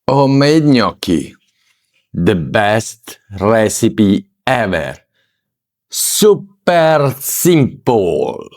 Homemade gnocchi, the best recipe ever. Super simple.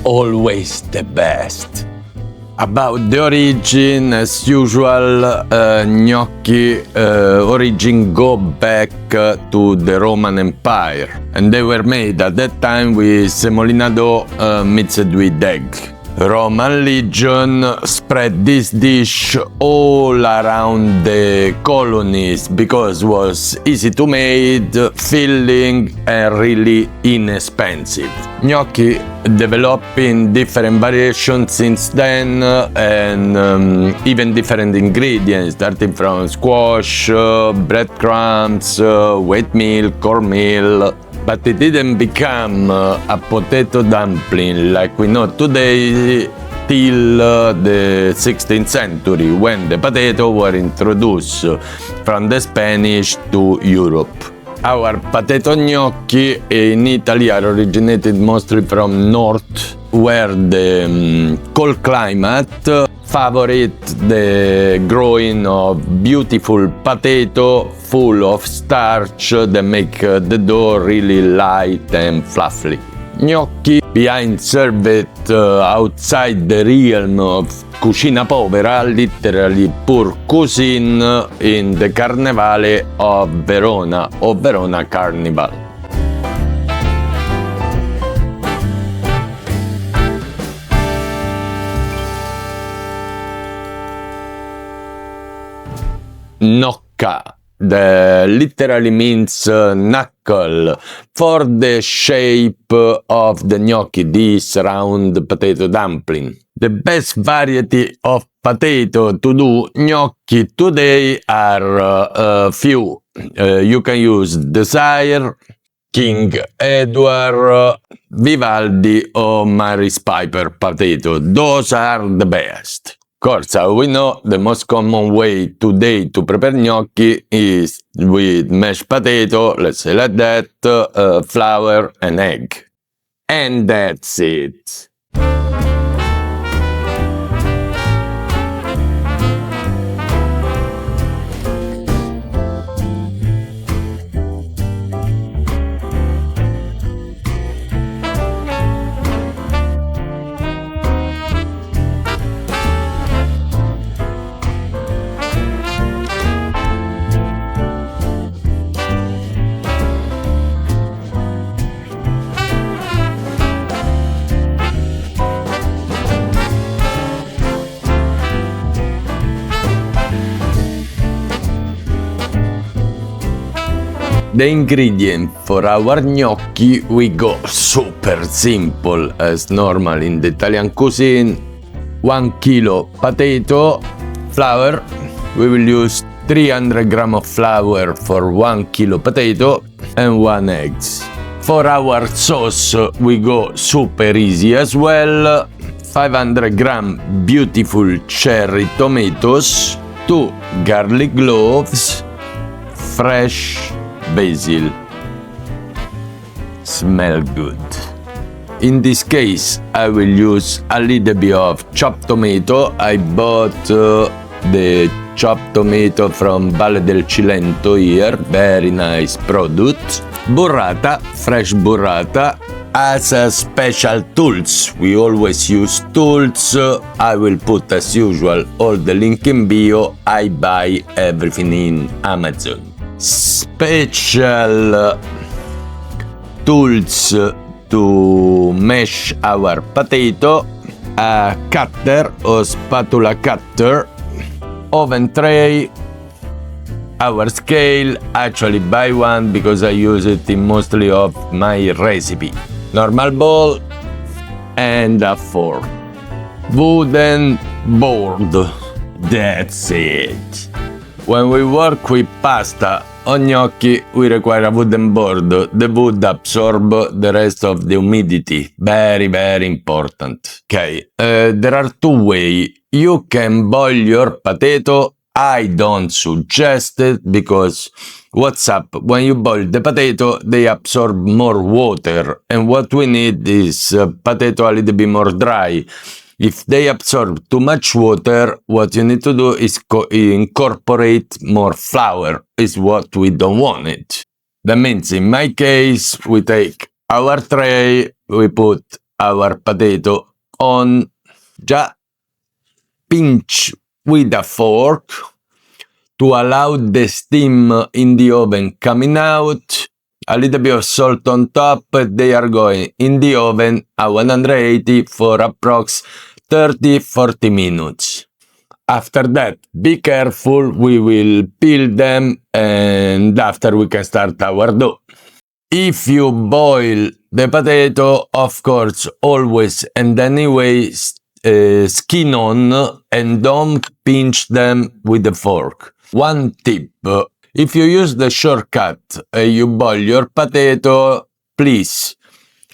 Always the best. About the origin, as usual, gnocchi origin go back to the Roman Empire, and they were made at that time with semolina dough mixed with egg. Roman legion spread this dish all around the colonies because it was easy to make, filling, and really inexpensive. Gnocchi developed in different variations since then, and even different ingredients, starting from squash, breadcrumbs, wheat meal, cornmeal. But it didn't become a potato dumpling like we know today till the 16th century, when the potato were introduced from the Spanish to Europe. Our potato gnocchi in Italy are originated mostly from north, where the cold climate favorite the growing of beautiful potato full of starch that make the dough really light and fluffy. Gnocchi being served outside the realm of cucina povera, literally poor cuisine, in the Carnevale of Verona or Verona Carnival. Gnocca, that literally means knuckle, for the shape of the gnocchi, this round potato dumpling. The best variety of potato to do gnocchi today are few. You can use Desire, King Edward, Vivaldi or Mary's Piper potato. Those are the best. Of course, we know the most common way today to prepare gnocchi is with mashed potato, let's say like that, flour and egg. And that's it. The ingredient for our gnocchi, we go super simple as normal in the Italian cuisine. 1 kilo potato, flour, we will use 300 grams of flour for 1 kilo potato and 1 egg. For our sauce, we go super easy as well. 500 grams beautiful cherry tomatoes, 2 garlic cloves, fresh basil. Smell good. In this case, I will use a little bit of chopped tomato. I bought the chopped tomato from Valle del Cilento here, very nice product. Burrata, fresh burrata, as a special tools. We always use tools. I will put as usual all the link in bio. I buy everything in Amazon. Special tools to mash our potato, a cutter or spatula cutter, oven tray, our scale. Actually buy one because I use it in mostly of my recipe. Normal bowl, and a fork. Wooden board. That's it. When we work with pasta or gnocchi, we require a wooden board. The wood absorb the rest of the humidity. Very, very important. Okay, there are two ways. You can boil your potato. I don't suggest it because what's up? When you boil the potato, they absorb more water. And what we need is potato a little bit more dry. If they absorb too much water, what you need to do is incorporate more flour, is what we don't want it. That means in my case, we take our tray, we put our potato on, just pinch with a fork to allow the steam in the oven coming out. A little bit of salt on top, they are going in the oven at 180 for approx 30-40 minutes. After that, be careful, we will peel them and after we can start our dough. If you boil the potato, of course, always and anyway, skin on and don't pinch them with the fork. One tip. If you use the shortcut, you boil your potato, please,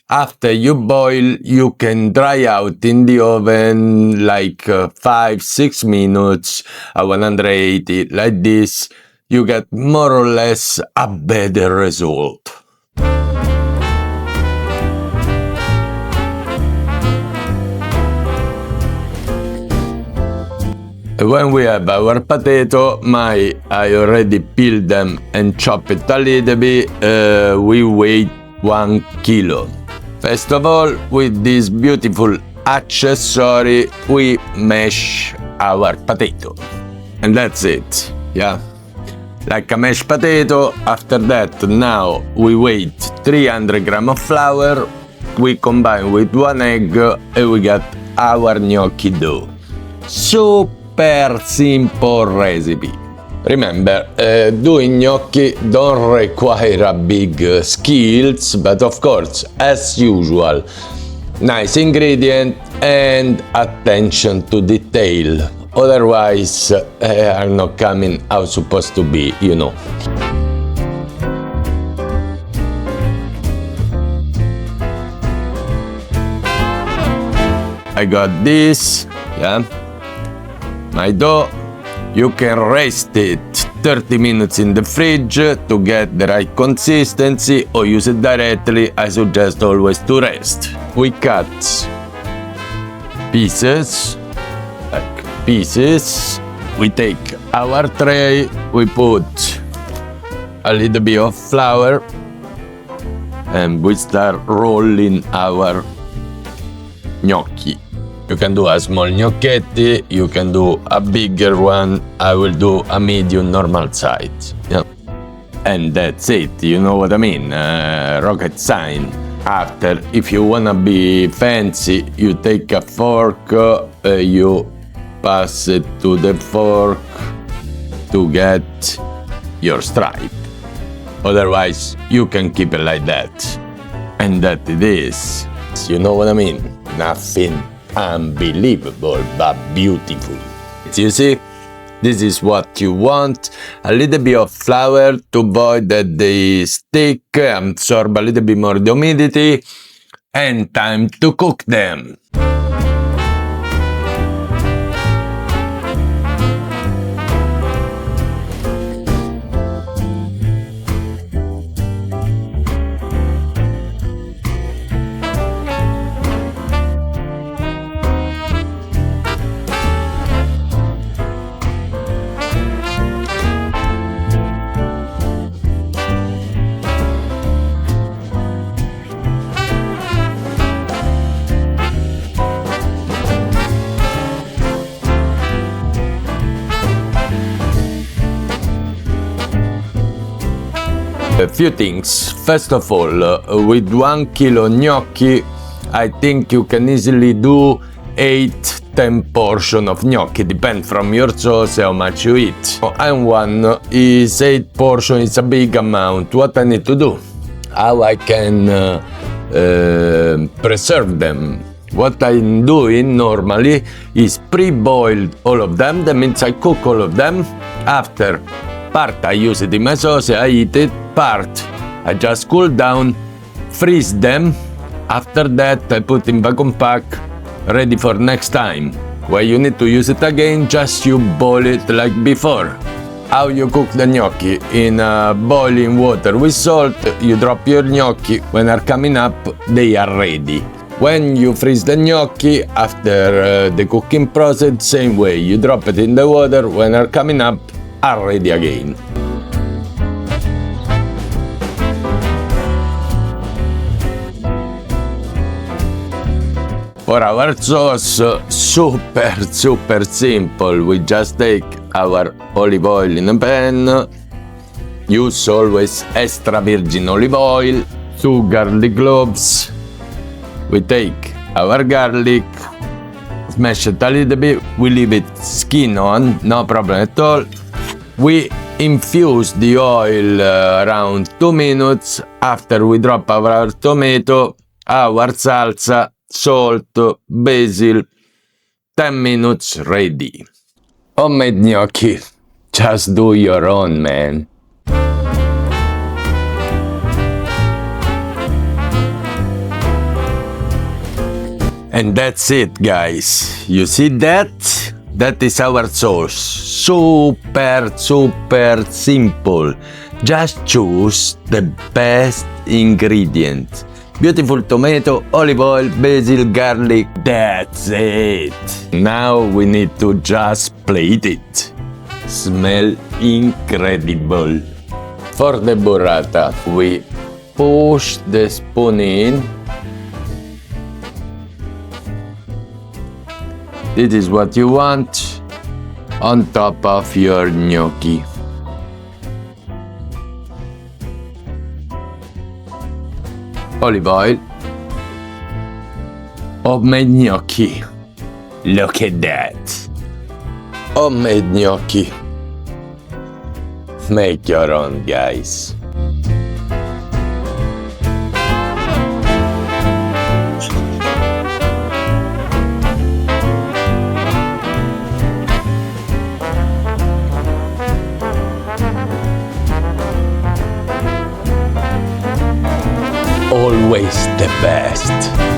after you boil, you can dry out in the oven like 5-6 minutes at 180, like this, you get more or less a better result. When we have our potato, I already peeled them and chop it a little bit, we weigh 1 kilo. First of all, with this beautiful accessory, we mash our potato. And that's it, yeah? Like a mashed potato. After that, now we weigh 300 grams of flour, we combine with 1 egg, and we get our gnocchi dough. Super simple recipe. Remember, doing gnocchi don't require a big skills, but of course, as usual, nice ingredient and attention to detail. Otherwise, are not coming how supposed to be, you know. I got this, yeah, my dough. You can rest it 30 minutes in the fridge to get the right consistency or use it directly. I suggest always to rest. We cut pieces, like pieces. We take our tray, we put a little bit of flour and we start rolling our gnocchi. You can do a small gnocchetti, you can do a bigger one, I will do a medium normal size. Yeah. And that's it, you know what I mean, rocket science. After, if you wanna be fancy, you take a fork, you pass it to the fork to get your stripe. Otherwise, you can keep it like that. And that it is, you know what I mean, nothing unbelievable but beautiful. You see, this is what you want. A little bit of flour to avoid that they stick, absorb a little bit more the humidity, and time to cook them. A few things. First of all, with 1 kilo gnocchi, I think you can easily do 8-10 portion of gnocchi, depend from your sauce how much you eat. And one is 8 portion, it's a big amount. What I need to do? How I can preserve them? What I'm doing normally is pre-boiled all of them. That means I cook all of them. After, part I use it in my sauce, I eat it. Part I just cool down, freeze them. After that, I put in vacuum pack, ready for next time. When you need to use it again, just you boil it like before. How you cook the gnocchi? In boiling water with salt, you drop your gnocchi. When they're coming up, they are ready. When you freeze the gnocchi, after the cooking process, same way. You drop it in the water, when they're coming up, are ready again. For our sauce, super simple. We just take our olive oil in a pan. Use always extra virgin olive oil. 2 garlic cloves. We take our garlic, smash it a little bit. We leave it skin on, no problem at all. We infuse the oil around 2 minutes. After we drop our tomato, our salsa, salt, basil, 10 minutes ready. Homemade gnocchi, just do your own, man. And that's it, guys. You see that? That is our sauce. Super simple. Just choose the best ingredient. Beautiful tomato, olive oil, basil, garlic. That's it. Now we need to just plate it. Smell incredible. For the burrata, we push the spoon in. This is what you want on top of your gnocchi. Olive oil. Homemade gnocchi. Look at that. Homemade gnocchi. Make your own, guys. Always the best.